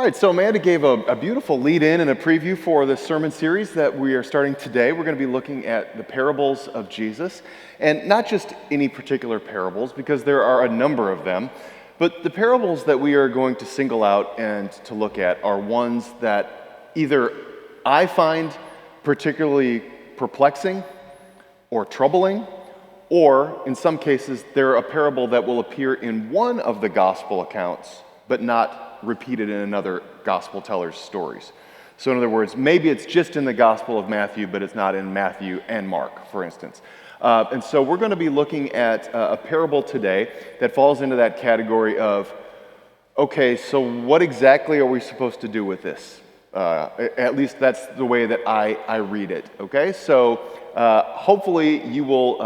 right, so Amanda gave a beautiful lead-in and a preview for this sermon series that we are starting today. We're going to be looking at the parables of Jesus, and not just any particular parables, because there are a number of them, but the parables that we are going to single out and to look at are ones that either I find particularly perplexing or troubling, or in some cases, they're a parable that will appear in one of the gospel accounts, but not repeated in another gospel teller's stories. So in other words, maybe it's just in the Gospel of Matthew, but it's not in Matthew and Mark, for instance. And so we're going to be looking at a parable today that falls into that category of, okay, so what exactly are we supposed to do with this? At least that's the way that I read it, okay? So hopefully you will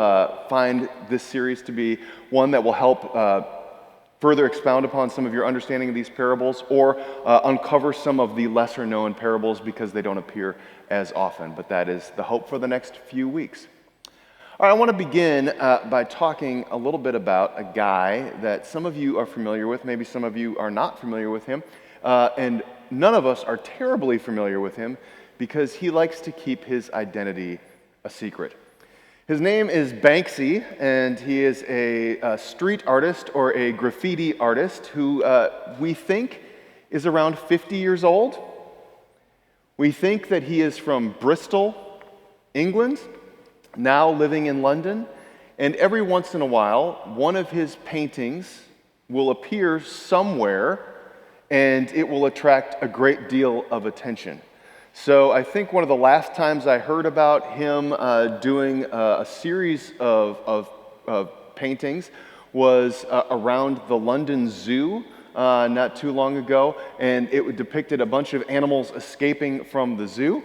find this series to be one that will help further expound upon some of your understanding of these parables, or uncover some of the lesser known parables because they don't appear as often. But that is the hope for the next few weeks. All right, I want to begin by talking a little bit about a guy that some of you are familiar with, maybe some of you are not familiar with him, and none of us are terribly familiar with him because he likes to keep his identity a secret. His name is Banksy, and he is a street artist or a graffiti artist who we think is around 50 years old. We think that he is from Bristol, England, now living in London, and every once in a while, one of his paintings will appear somewhere, and it will attract a great deal of attention. So I think one of the last times I heard about him doing a series of paintings was around the London Zoo not too long ago, and it depicted a bunch of animals escaping from the zoo.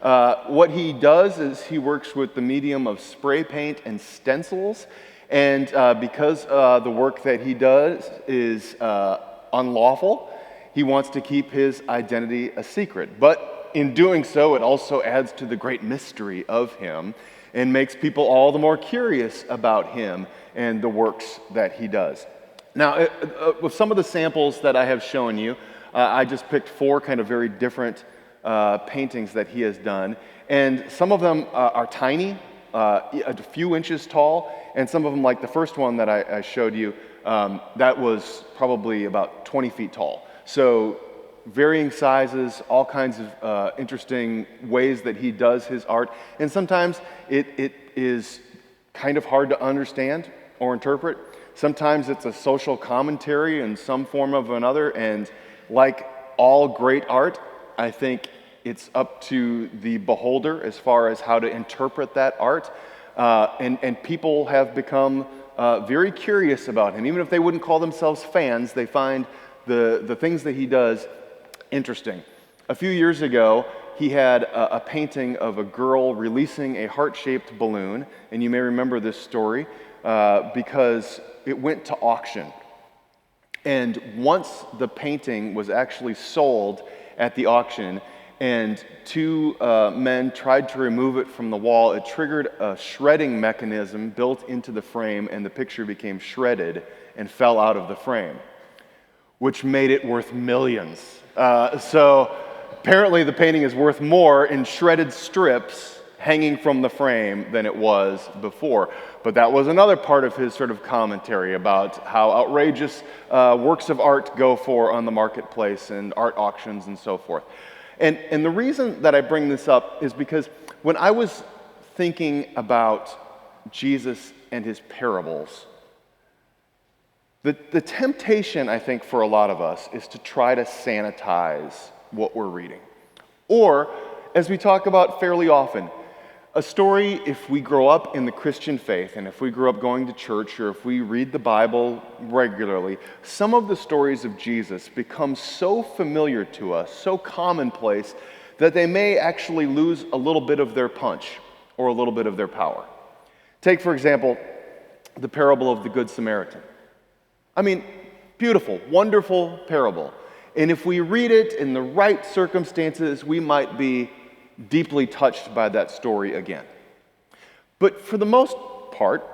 What he does is he works with the medium of spray paint and stencils, and because the work that he does is unlawful, he wants to keep his identity a secret. But in doing so, it also adds to the great mystery of him and makes people all the more curious about him and the works that he does. Now, with some of the samples that I have shown you, I just picked four kind of very different paintings that he has done, and some of them are tiny, a few inches tall, and some of them, like the first one that I showed you, that was probably about 20 feet tall. So varying sizes, all kinds of interesting ways that he does his art, and sometimes it is kind of hard to understand or interpret. Sometimes it's a social commentary in some form of another, and like all great art, I think it's up to the beholder as far as how to interpret that art, and people have become very curious about him. Even if they wouldn't call themselves fans, they find the things that he does interesting. A few years ago, he had a painting of a girl releasing a heart-shaped balloon, and you may remember this story because it went to auction. And once the painting was actually sold at the auction, and two men tried to remove it from the wall, it triggered a shredding mechanism built into the frame, and the picture became shredded and fell out of the frame, which made it worth millions. So apparently the painting is worth more in shredded strips hanging from the frame than it was before. But that was another part of his sort of commentary about how outrageous works of art go for on the marketplace and art auctions and so forth. And the reason that I bring this up is because when I was thinking about Jesus and his parables, the temptation, I think, for a lot of us is to try to sanitize what we're reading. Or, as we talk about fairly often, a story, if we grow up in the Christian faith, and if we grew up going to church, or if we read the Bible regularly, some of the stories of Jesus become so familiar to us, so commonplace, that they may actually lose a little bit of their punch or a little bit of their power. Take, for example, the parable of the Good Samaritan. I mean, beautiful, wonderful parable. And if we read it in the right circumstances, we might be deeply touched by that story again. But for the most part,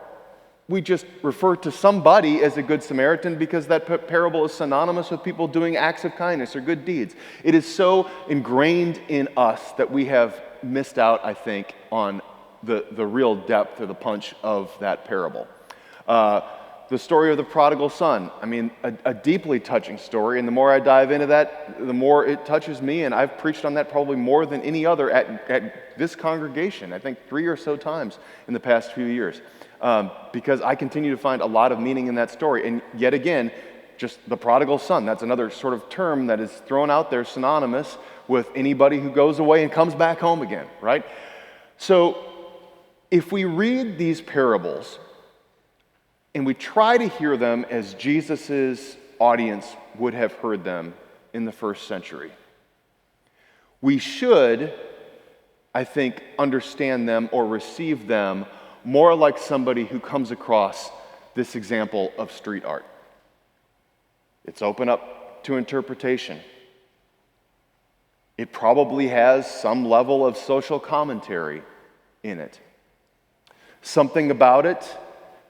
we just refer to somebody as a good Samaritan because that parable is synonymous with people doing acts of kindness or good deeds. It is so ingrained in us that we have missed out, I think, on the real depth or the punch of that parable. The story of the prodigal son, I mean, a deeply touching story, and the more I dive into that, the more it touches me, and I've preached on that probably more than any other at this congregation, I think 3 or so times in the past few years, because I continue to find a lot of meaning in that story. And yet again, just the prodigal son, that's another sort of term that is thrown out there synonymous with anybody who goes away and comes back home again, right? So if we read these parables and we try to hear them as Jesus' audience would have heard them in the first century, we should, I think, understand them or receive them more like somebody who comes across this example of street art. It's open up to interpretation. It probably has some level of social commentary in it. Something about it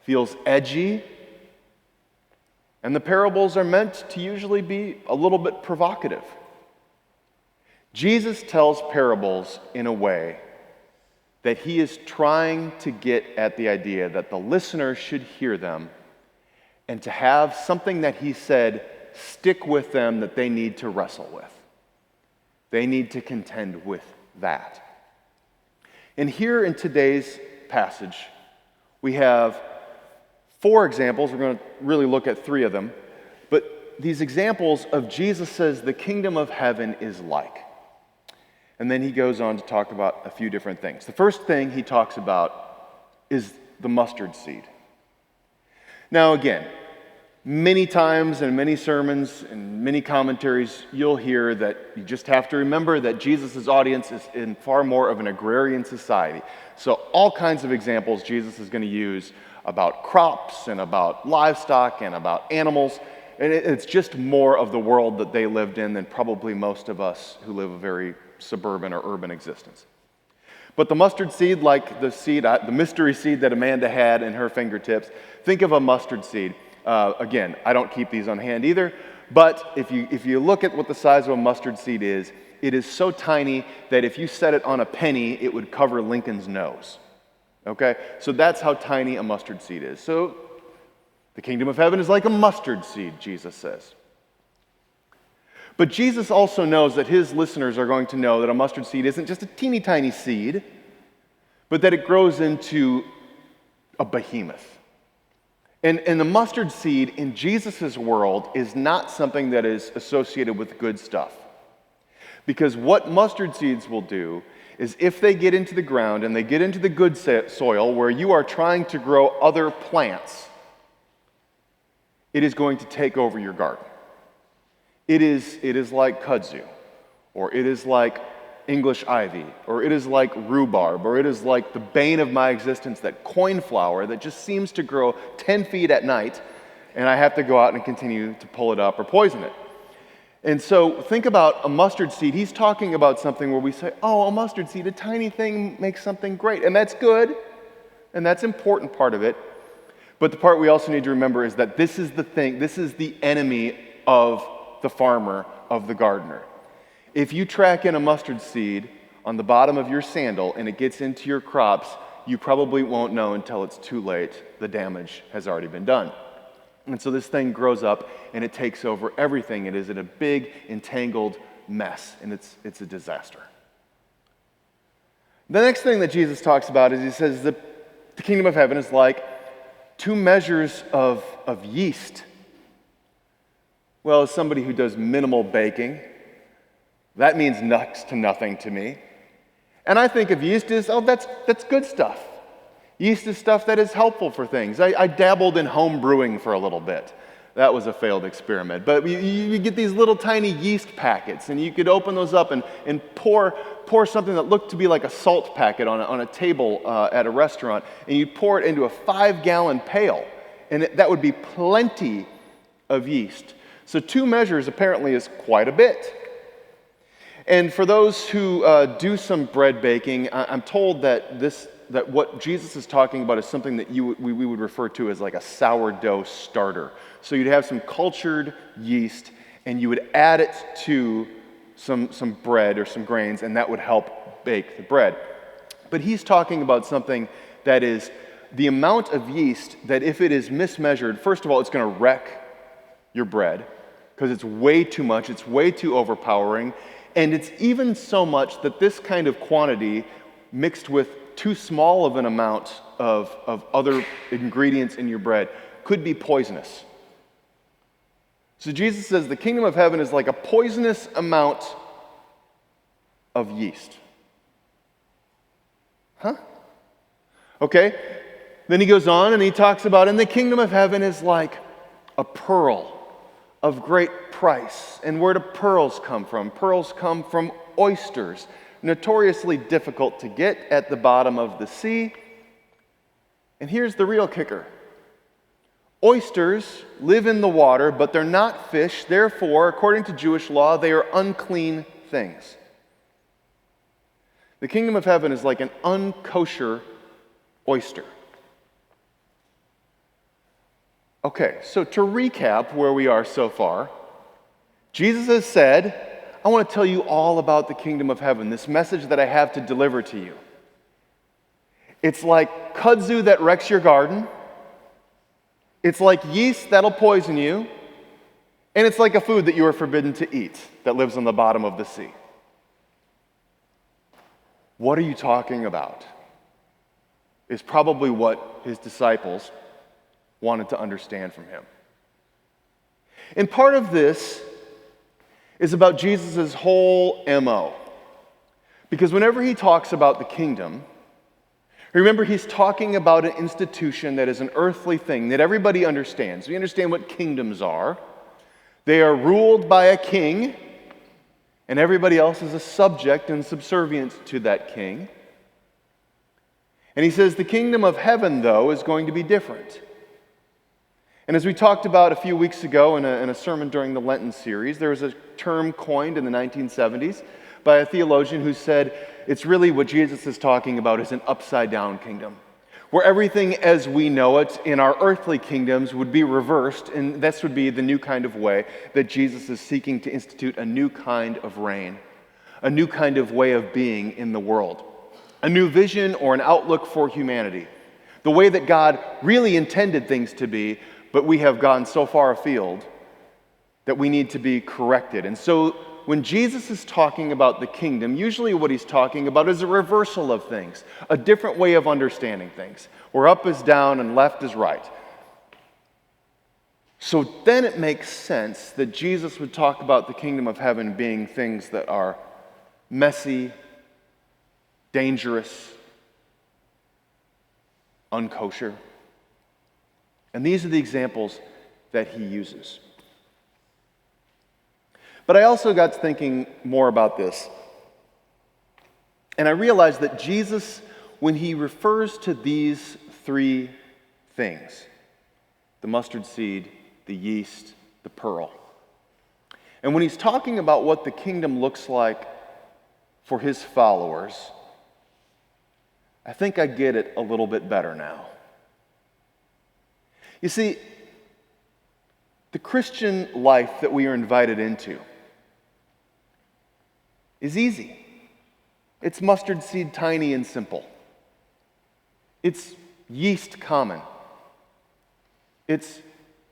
feels edgy, and the parables are meant to usually be a little bit provocative. Jesus tells parables in a way that he is trying to get at the idea that the listener should hear them and to have something that he said stick with them that they need to wrestle with. They need to contend with that. And here in today's passage, we have 4 examples. We're going to really look at 3 of them. But these examples of Jesus says the kingdom of heaven is like. And then he goes on to talk about a few different things. The first thing he talks about is the mustard seed. Now again, many times in many sermons and many commentaries, you'll hear that you just have to remember that Jesus' audience is in far more of an agrarian society. So all kinds of examples Jesus is going to use about crops and about livestock and about animals. And it's just more of the world that they lived in than probably most of us who live a very suburban or urban existence. But the mustard seed, like the mystery seed that Amanda had in her fingertips, think of a mustard seed. Again, I don't keep these on hand either, but if you look at what the size of a mustard seed is, it is so tiny that if you set it on a penny, it would cover Lincoln's nose. Okay? So that's how tiny a mustard seed is. So the kingdom of heaven is like a mustard seed, Jesus says. But Jesus also knows that his listeners are going to know that a mustard seed isn't just a teeny tiny seed, but that it grows into a behemoth. And the mustard seed in Jesus' world is not something that is associated with good stuff. Because what mustard seeds will do is if they get into the ground and they get into the good soil where you are trying to grow other plants, it is going to take over your garden. It is like kudzu, or it is like English ivy, or it is like rhubarb, or it is like the bane of my existence, that coin flower that just seems to grow 10 feet at night, and I have to go out and continue to pull it up or poison it. And so think about a mustard seed. He's talking about something where we say, oh, a mustard seed, a tiny thing makes something great. And that's good, and that's an important part of it. But the part we also need to remember is that this is the thing, this is the enemy of the farmer, of the gardener. If you track in a mustard seed on the bottom of your sandal and it gets into your crops, you probably won't know until it's too late. The damage has already been done. And so this thing grows up and it takes over everything. It is in a big, entangled mess, and it's a disaster. The next thing that Jesus talks about is he says that the kingdom of heaven is like 2 measures of yeast. Well, as somebody who does minimal baking, that means next to nothing to me. And I think of yeast as, that's good stuff. Yeast is stuff that is helpful for things. I dabbled in home brewing for a little bit. That was a failed experiment. But you get these little tiny yeast packets, and you could open those up and pour something that looked to be like a salt packet on a table at a restaurant, and you'd pour it into a 5-gallon pail, and that would be plenty of yeast. So 2 measures apparently is quite a bit. And for those who do some bread baking, I'm told that what Jesus is talking about is something that we would refer to as like a sourdough starter. So you'd have some cultured yeast, and you would add it to some bread or some grains, and that would help bake the bread. But he's talking about something that is the amount of yeast that if it is mismeasured, first of all, it's going to wreck your bread because it's way too much, it's way too overpowering, and it's even so much that this kind of quantity mixed with too small of an amount of other ingredients in your bread could be poisonous. So Jesus says the kingdom of heaven is like a poisonous amount of yeast. Huh? Okay. Then he goes on and he talks about, and the kingdom of heaven is like a pearl of great price. And where do pearls come from? Pearls come from oysters, notoriously difficult to get at the bottom of the sea. And here's the real kicker. Oysters live in the water, but they're not fish. Therefore, according to Jewish law, they are unclean things. The kingdom of heaven is like an unkosher oyster. Okay, so to recap where we are so far, Jesus has said, I want to tell you all about the kingdom of heaven, this message that I have to deliver to you. It's like kudzu that wrecks your garden. It's like yeast that'll poison you. And it's like a food that you are forbidden to eat that lives on the bottom of the sea. What are you talking about? Is probably what his disciples wanted to understand from him. And part of this is about Jesus' whole MO. Because whenever he talks about the kingdom, remember he's talking about an institution that is an earthly thing that everybody understands. We understand what kingdoms are. They are ruled by a king, and everybody else is a subject and subservient to that king. And he says the kingdom of heaven, though, is going to be different. And as we talked about a few weeks ago in a sermon during the Lenten series, there was a term coined in the 1970s by a theologian who said it's really what Jesus is talking about is an upside-down kingdom, where everything as we know it in our earthly kingdoms would be reversed, and this would be the new kind of way that Jesus is seeking to institute a new kind of reign, a new kind of way of being in the world, a new vision or an outlook for humanity, the way that God really intended things to be, but we have gone so far afield that we need to be corrected. And so when Jesus is talking about the kingdom, usually what he's talking about is a reversal of things, a different way of understanding things, where up is down and left is right. So then it makes sense that Jesus would talk about the kingdom of heaven being things that are messy, dangerous, unkosher. And these are the examples that he uses. But I also got thinking more about this. And I realized that Jesus, when he refers to these three things, the mustard seed, the yeast, the pearl, and when he's talking about what the kingdom looks like for his followers, I think I get it a little bit better now. You see, the Christian life that we are invited into is easy. It's mustard seed tiny and simple. It's yeast common. It's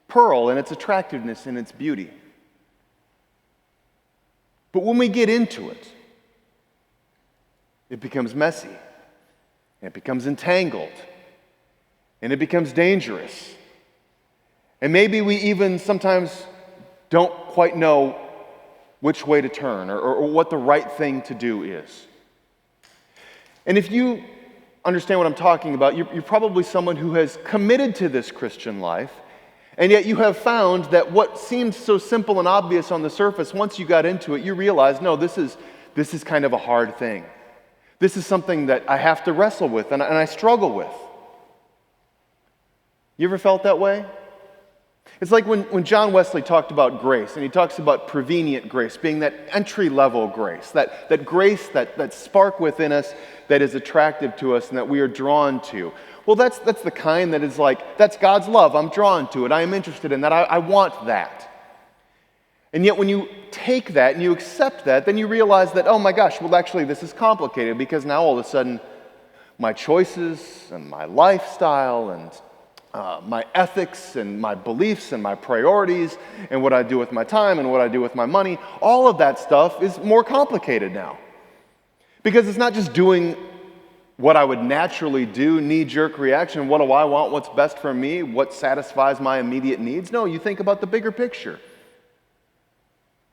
pearl and its attractiveness and its beauty. But when we get into it, it becomes messy. It becomes entangled. And it becomes dangerous. And maybe we even sometimes don't quite know which way to turn or what the right thing to do is. And if you understand what I'm talking about, you're probably someone who has committed to this Christian life, and yet you have found that what seemed so simple and obvious on the surface, once you got into it, you realize, no, this is kind of a hard thing. This is something that I have to wrestle with and I struggle with. You ever felt that way? It's like when John Wesley talked about grace, and he talks about prevenient grace, being that entry-level grace, that grace, that spark within us that is attractive to us and that we are drawn to. Well, that's the kind that is like, that's God's love. I'm drawn to it. I am interested in that. I want that. And yet when you take that and you accept that, then you realize that, oh my gosh, well actually this is complicated, because now all of a sudden my choices and my lifestyle and my ethics and my beliefs and my priorities and what I do with my time and what I do with my money, all of that stuff is more complicated now. Because it's not just doing what I would naturally do, knee-jerk reaction, what do I want, what's best for me, what satisfies my immediate needs. No, you think about the bigger picture.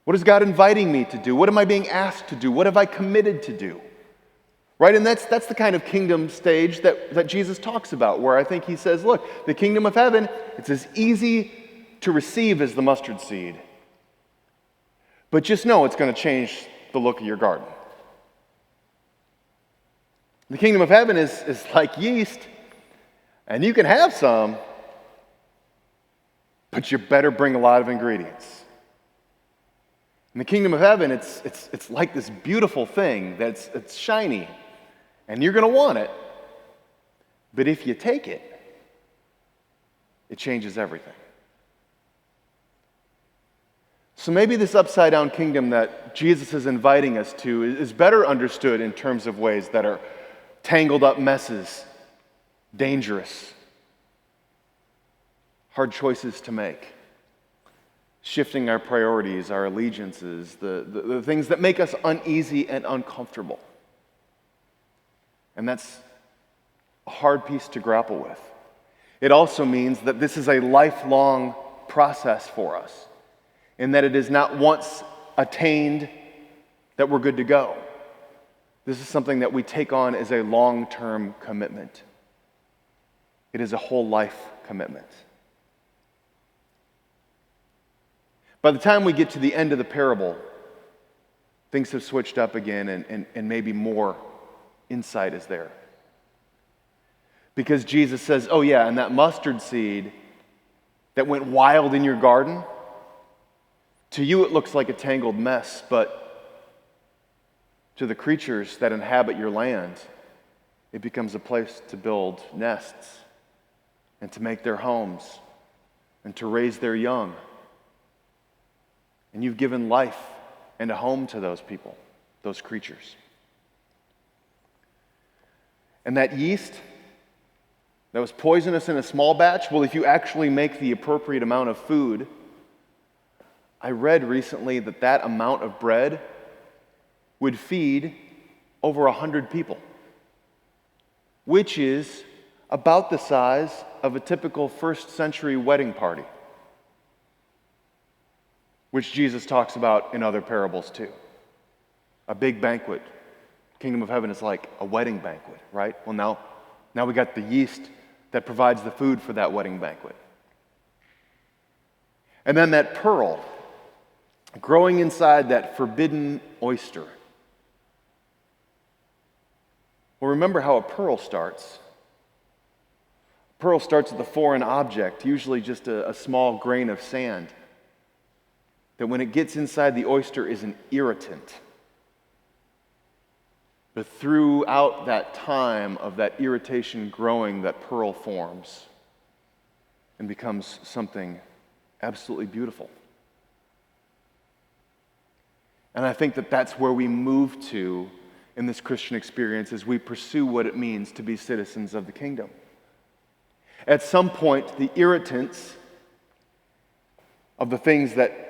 What is God inviting me to do? What am I being asked to do? What have I committed to do? Right? And that's the kind of kingdom stage that Jesus talks about, where I think he says, look, the kingdom of heaven, it's as easy to receive as the mustard seed. But just know it's going to change the look of your garden. The kingdom of heaven is like yeast, and you can have some, but you better bring a lot of ingredients. In the kingdom of heaven, it's like this beautiful thing that's shiny, and you're going to want it. But if you take it, it changes everything. So maybe this upside-down kingdom that Jesus is inviting us to is better understood in terms of ways that are tangled up messes, dangerous, hard choices to make, shifting our priorities, our allegiances, the things that make us uneasy and uncomfortable. And that's a hard piece to grapple with. It also means that this is a lifelong process for us, in that it is not once attained that we're good to go. This is something that we take on as a long-term commitment. It is a whole life commitment. By the time we get to the end of the parable, things have switched up again, and maybe more insight is there. Because Jesus says, oh yeah, and that mustard seed that went wild in your garden, to you it looks like a tangled mess, but to the creatures that inhabit your land, it becomes a place to build nests and to make their homes and to raise their young. And you've given life and a home to those people, those creatures. And that yeast that was poisonous in a small batch, well, if you actually make the appropriate amount of food, I read recently that amount of bread would feed over 100 people, which is about the size of a typical first century wedding party, which Jesus talks about in other parables too. A big banquet. Kingdom of heaven is like a wedding banquet, right? Well, now we got the yeast that provides the food for that wedding banquet. And then that pearl growing inside that forbidden oyster. Well, remember how a pearl starts. A pearl starts with a foreign object, usually just a small grain of sand, that when it gets inside the oyster is an irritant. But throughout that time of that irritation growing, that pearl forms and becomes something absolutely beautiful. And I think that's where we move to in this Christian experience as we pursue what it means to be citizens of the kingdom. At some point, the irritants of the things that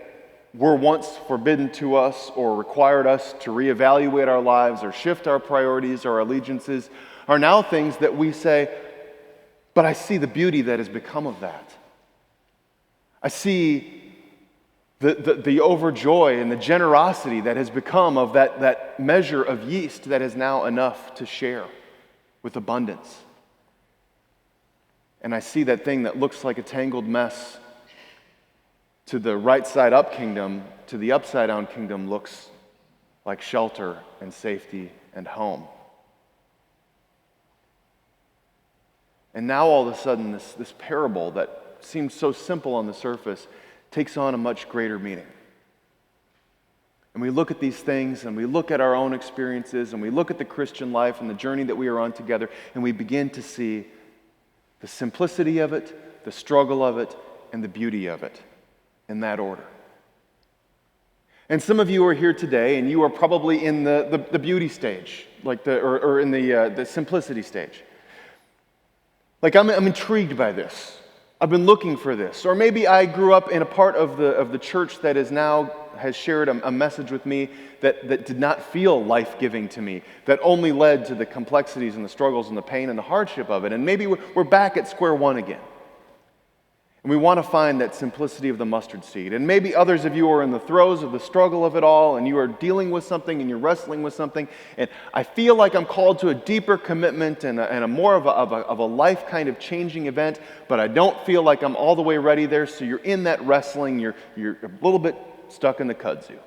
were once forbidden to us or required us to reevaluate our lives or shift our priorities or allegiances are now things that we say, but I see the beauty that has become of that. I see the overjoy and the generosity that has become of that measure of yeast that is now enough to share with abundance. And I see that thing that looks like a tangled mess to the right side up kingdom, to the upside down kingdom looks like shelter and safety and home. And now all of a sudden this parable that seems so simple on the surface takes on a much greater meaning. And we look at these things, and we look at our own experiences, and we look at the Christian life and the journey that we are on together, and we begin to see the simplicity of it, the struggle of it, and the beauty of it in that order. And some of you are here today, and you are probably in the beauty stage, or in the simplicity stage. Like, I'm intrigued by this. I've been looking for this. Or maybe I grew up in a part of the church that has shared a message with me that did not feel life-giving to me, that only led to the complexities and the struggles and the pain and the hardship of it. And maybe we're back at square one again. And we want to find that simplicity of the mustard seed. And maybe others of you are in the throes of the struggle of it all, and you are dealing with something, and you're wrestling with something. And I feel like I'm called to a deeper commitment and a more of a life kind of changing event, but I don't feel like I'm all the way ready there. So you're in that wrestling. You're a little bit stuck in the kudzu.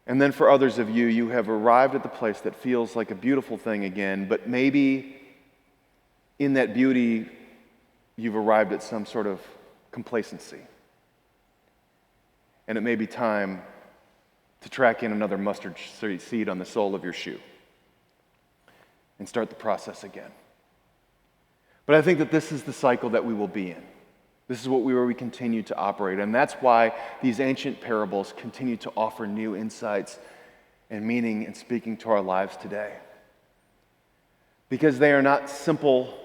And then for others of you, you have arrived at the place that feels like a beautiful thing again, but maybe in that beauty, you've arrived at some sort of complacency. And it may be time to track in another mustard seed on the sole of your shoe and start the process again. But I think that this is the cycle that we will be in. This is where we continue to operate. And that's why these ancient parables continue to offer new insights and meaning in speaking to our lives today. Because they are not simple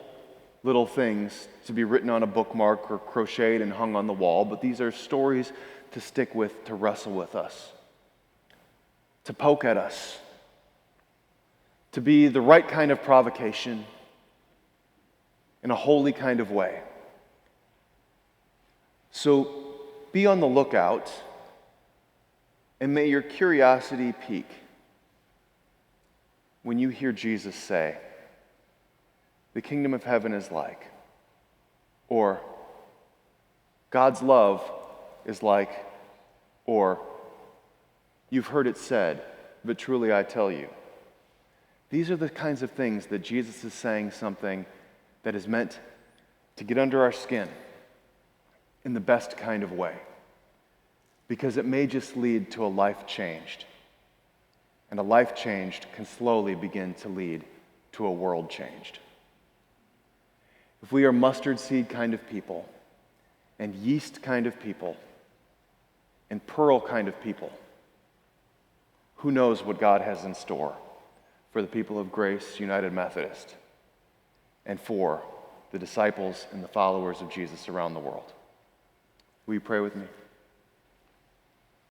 little things to be written on a bookmark or crocheted and hung on the wall, but these are stories to stick with, to wrestle with us, to poke at us, to be the right kind of provocation in a holy kind of way. So be on the lookout, and may your curiosity peak when you hear Jesus say, "The kingdom of heaven is like," or "God's love is like," or "You've heard it said, but truly I tell you." These are the kinds of things that Jesus is saying something that is meant to get under our skin in the best kind of way, because it may just lead to a life changed, and a life changed can slowly begin to lead to a world changed. If we are mustard seed kind of people, and yeast kind of people, and pearl kind of people, who knows what God has in store for the people of Grace United Methodist and for the disciples and the followers of Jesus around the world. Will you pray with me?